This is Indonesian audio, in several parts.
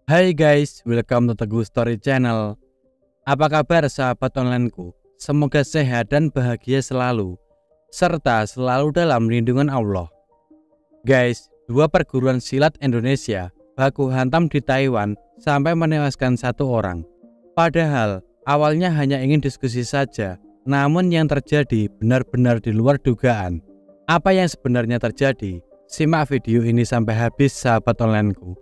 Hai guys, welcome to Teguh Story Channel. Apa kabar sahabat onlineku? Semoga sehat dan bahagia selalu, serta selalu dalam lindungan Allah. Guys, dua perguruan silat Indonesia baku hantam di Taiwan sampai menewaskan satu orang. Padahal awalnya hanya ingin diskusi saja, namun yang terjadi benar-benar di luar dugaan. Apa yang sebenarnya terjadi? Simak video ini sampai habis sahabat onlineku.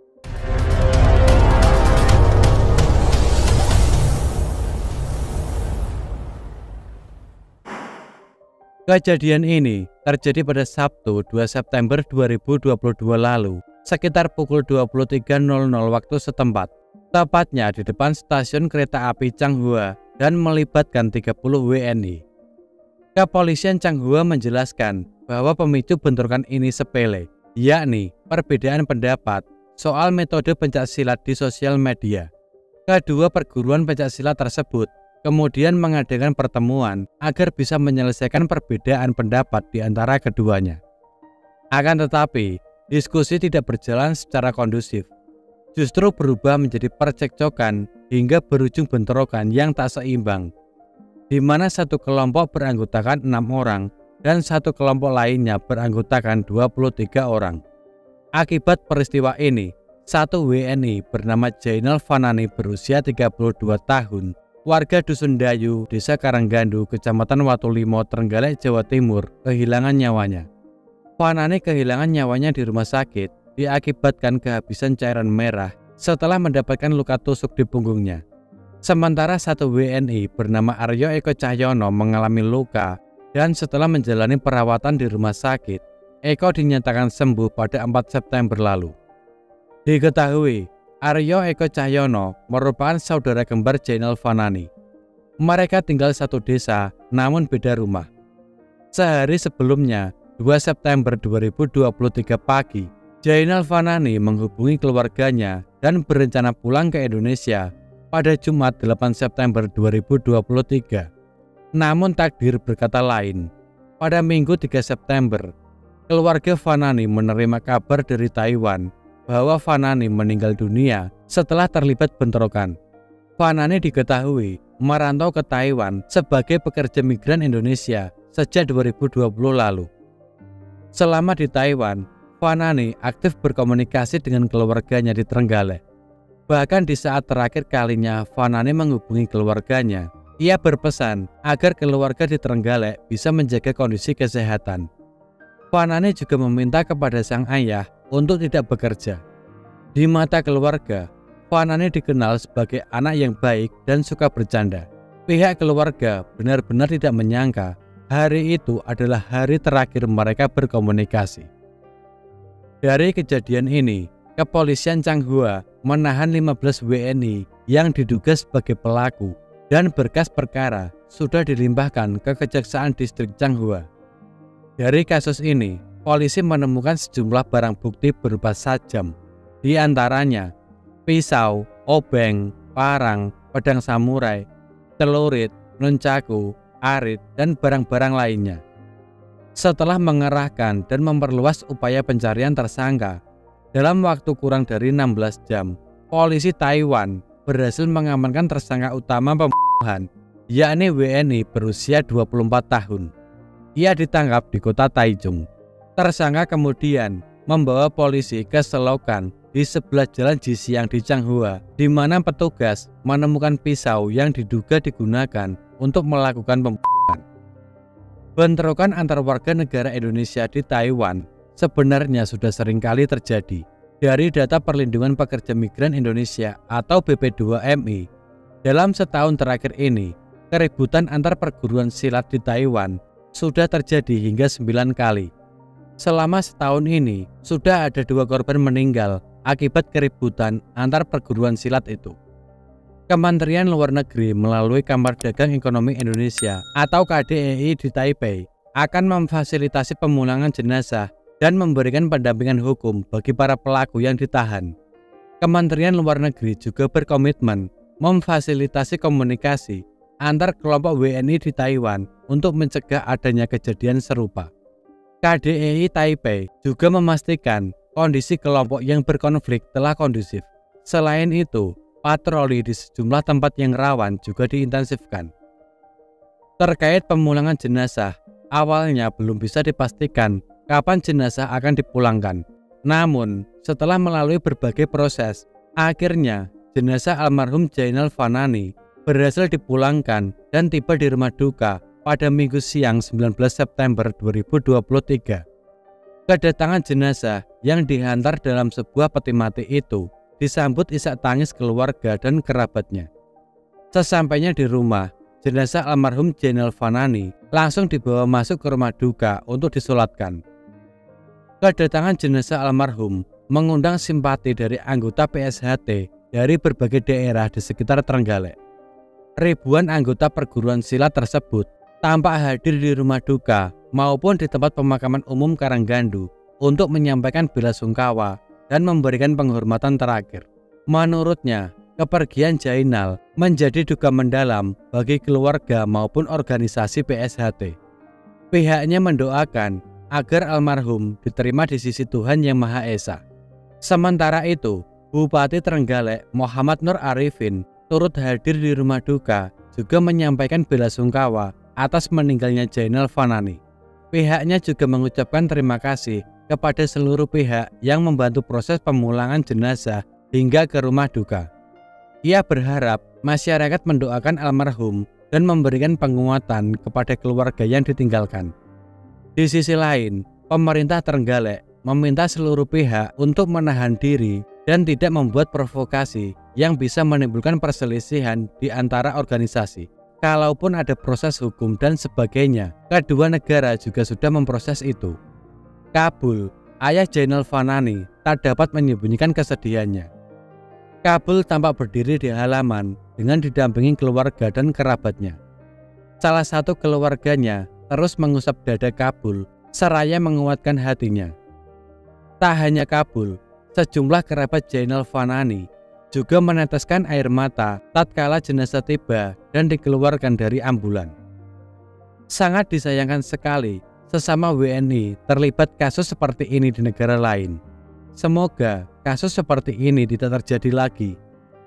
Kejadian ini terjadi pada Sabtu 2 September 2022 lalu, sekitar pukul 23.00 waktu setempat, tepatnya di depan stasiun kereta api Changhua dan melibatkan 30 WNI. Kepolisian Changhua menjelaskan bahwa pemicu bentrokan ini sepele, yakni perbedaan pendapat soal metode pencaksilat di sosial media. Kedua perguruan pencaksilat tersebut kemudian mengadakan pertemuan agar bisa menyelesaikan perbedaan pendapat di antara keduanya. Akan tetapi, diskusi tidak berjalan secara kondusif. Justru berubah menjadi percekcokan hingga berujung bentrokan yang tak seimbang, di mana satu kelompok beranggotakan 6 orang dan satu kelompok lainnya beranggotakan 23 orang. Akibat peristiwa ini, satu WNI bernama Jainal Fanani berusia 32 tahun, warga Dusun Dayu, Desa Karanggandu, Kecamatan Watulimo, Trenggalek, Jawa Timur, kehilangan nyawanya. Fanani kehilangan nyawanya di rumah sakit diakibatkan kehabisan cairan merah setelah mendapatkan luka tusuk di punggungnya. Sementara satu WNI bernama Aryo Eko Cahyono mengalami luka dan setelah menjalani perawatan di rumah sakit, Eko dinyatakan sembuh pada 4 September lalu. Diketahui, Aryo Eko Cahyono merupakan saudara kembar Jainal Fanani. Mereka tinggal satu desa, namun beda rumah. Sehari sebelumnya, 2 September 2023 pagi, Jainal Fanani menghubungi keluarganya dan berencana pulang ke Indonesia pada Jumat 8 September 2023. Namun takdir berkata lain. Pada Minggu 3 September, keluarga Fanani menerima kabar dari Taiwan bahwa Fanani meninggal dunia setelah terlibat bentrokan. Fanani diketahui merantau ke Taiwan sebagai pekerja migran Indonesia sejak 2020 lalu. Selama di Taiwan, Fanani aktif berkomunikasi dengan keluarganya di Trenggalek. Bahkan di saat terakhir kalinya Fanani menghubungi keluarganya, ia berpesan agar keluarga di Trenggalek bisa menjaga kondisi kesehatan. Fanani juga meminta kepada sang ayah untuk tidak bekerja. Di mata keluarga, Fanani dikenal sebagai anak yang baik dan suka bercanda. Pihak keluarga benar-benar tidak menyangka hari itu adalah hari terakhir mereka berkomunikasi. Dari kejadian ini, kepolisian Changhua menahan 15 WNI yang diduga sebagai pelaku dan berkas perkara sudah dilimpahkan ke Kejaksaan Distrik Changhua. Dari kasus ini, polisi menemukan sejumlah barang bukti berupa sajam, di antaranya pisau, obeng, parang, pedang samurai, celurit, nunchaku, arit, dan barang-barang lainnya. Setelah mengerahkan dan memperluas upaya pencarian tersangka, dalam waktu kurang dari 16 jam, polisi Taiwan berhasil mengamankan tersangka utama pembunuhan, yakni WNI berusia 24 tahun. Ia ditangkap di kota Taichung. Tersangka kemudian membawa polisi ke selokan di sebelah jalan Jisiang di Changhua, di mana petugas menemukan pisau yang diduga digunakan untuk melakukan pembunuhan. Bentrokan antar warga negara Indonesia di Taiwan sebenarnya sudah sering kali terjadi. Dari data Perlindungan Pekerja Migran Indonesia atau BP2MI, dalam setahun terakhir ini, keributan antar perguruan silat di Taiwan sudah terjadi hingga 9 kali. Selama setahun ini, sudah ada 2 korban meninggal akibat keributan antar perguruan silat itu. Kementerian Luar Negeri melalui Kamar Dagang Ekonomi Indonesia atau KDEI di Taipei akan memfasilitasi pemulangan jenazah dan memberikan pendampingan hukum bagi para pelaku yang ditahan. Kementerian Luar Negeri juga berkomitmen memfasilitasi komunikasi antar kelompok WNI di Taiwan untuk mencegah adanya kejadian serupa. KDEI Taipei juga memastikan kondisi kelompok yang berkonflik telah kondusif, Selain itu, patroli di sejumlah tempat yang rawan juga diintensifkan. Terkait pemulangan jenazah, awalnya belum bisa dipastikan kapan jenazah akan dipulangkan. Namun, setelah melalui berbagai proses, akhirnya jenazah almarhum Jainal Fanani berhasil dipulangkan dan tiba di rumah duka pada Minggu siang 19 September 2023. Kedatangan jenazah yang dihantar dalam sebuah peti mati itu disambut isak tangis keluarga dan kerabatnya. Sesampainya di rumah, jenazah almarhum Jainal Fanani langsung dibawa masuk ke rumah duka untuk disolatkan. Kedatangan jenazah almarhum mengundang simpati dari anggota PSHT dari berbagai daerah di sekitar Trenggalek. Ribuan anggota perguruan silat tersebut tampak hadir di rumah duka maupun di tempat pemakaman umum Karanggandu untuk menyampaikan belasungkawa dan memberikan penghormatan terakhir. Menurutnya, kepergian Jainal menjadi duka mendalam bagi keluarga maupun organisasi PSHT. Pihaknya mendoakan agar almarhum diterima di sisi Tuhan Yang Maha Esa. Sementara itu, Bupati Trenggalek Muhammad Nur Arifin turut hadir di rumah duka juga menyampaikan belasungkawa atas meninggalnya Jainal Fanani. Pihaknya juga mengucapkan terima kasih kepada seluruh pihak yang membantu proses pemulangan jenazah hingga ke rumah duka. Ia berharap masyarakat mendoakan almarhum dan memberikan penguatan kepada keluarga yang ditinggalkan. Di sisi lain, pemerintah Trenggalek meminta seluruh pihak untuk menahan diri dan tidak membuat provokasi yang bisa menimbulkan perselisihan di antara organisasi. Kalaupun ada proses hukum dan sebagainya, kedua negara juga sudah memproses itu. Kabul, ayah Jainal Fanani, tak dapat menyembunyikan kesedihannya. Kabul tampak berdiri di halaman dengan didampingi keluarga dan kerabatnya. Salah satu keluarganya terus mengusap dada Kabul seraya menguatkan hatinya. Tak hanya Kabul, sejumlah kerabat Jainal Fanani juga meneteskan air mata tatkala jenazah tiba dan dikeluarkan dari ambulan. Sangat disayangkan sekali sesama WNI terlibat kasus seperti ini di negara lain. Semoga kasus seperti ini tidak terjadi lagi,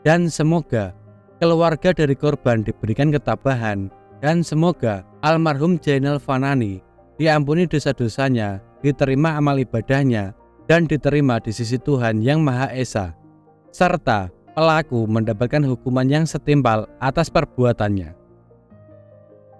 dan semoga keluarga dari korban diberikan ketabahan, dan semoga almarhum Jainal Fanani diampuni dosa-dosanya, diterima amal ibadahnya, dan diterima di sisi Tuhan Yang Maha Esa, serta pelaku mendapatkan hukuman yang setimpal atas perbuatannya.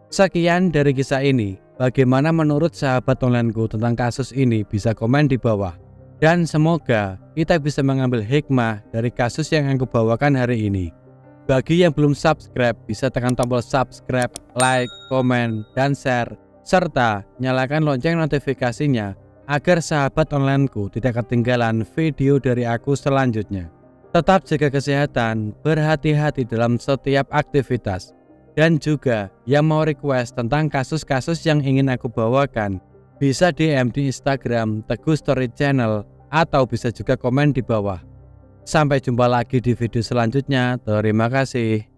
Sekian dari kisah ini. Bagaimana menurut sahabat onlineku tentang kasus ini? Bisa komen di bawah. Dan semoga kita bisa mengambil hikmah dari kasus yang aku bawakan hari ini. Bagi yang belum subscribe, bisa tekan tombol subscribe, like, komen, dan share, serta nyalakan lonceng notifikasinya agar sahabat onlineku tidak ketinggalan video dari aku selanjutnya. Tetap jaga kesehatan, berhati-hati dalam setiap aktivitas. Dan juga yang mau request tentang kasus-kasus yang ingin aku bawakan, bisa DM di Instagram Teguh Story Channel atau bisa juga komen di bawah. Sampai jumpa lagi di video selanjutnya. Terima kasih.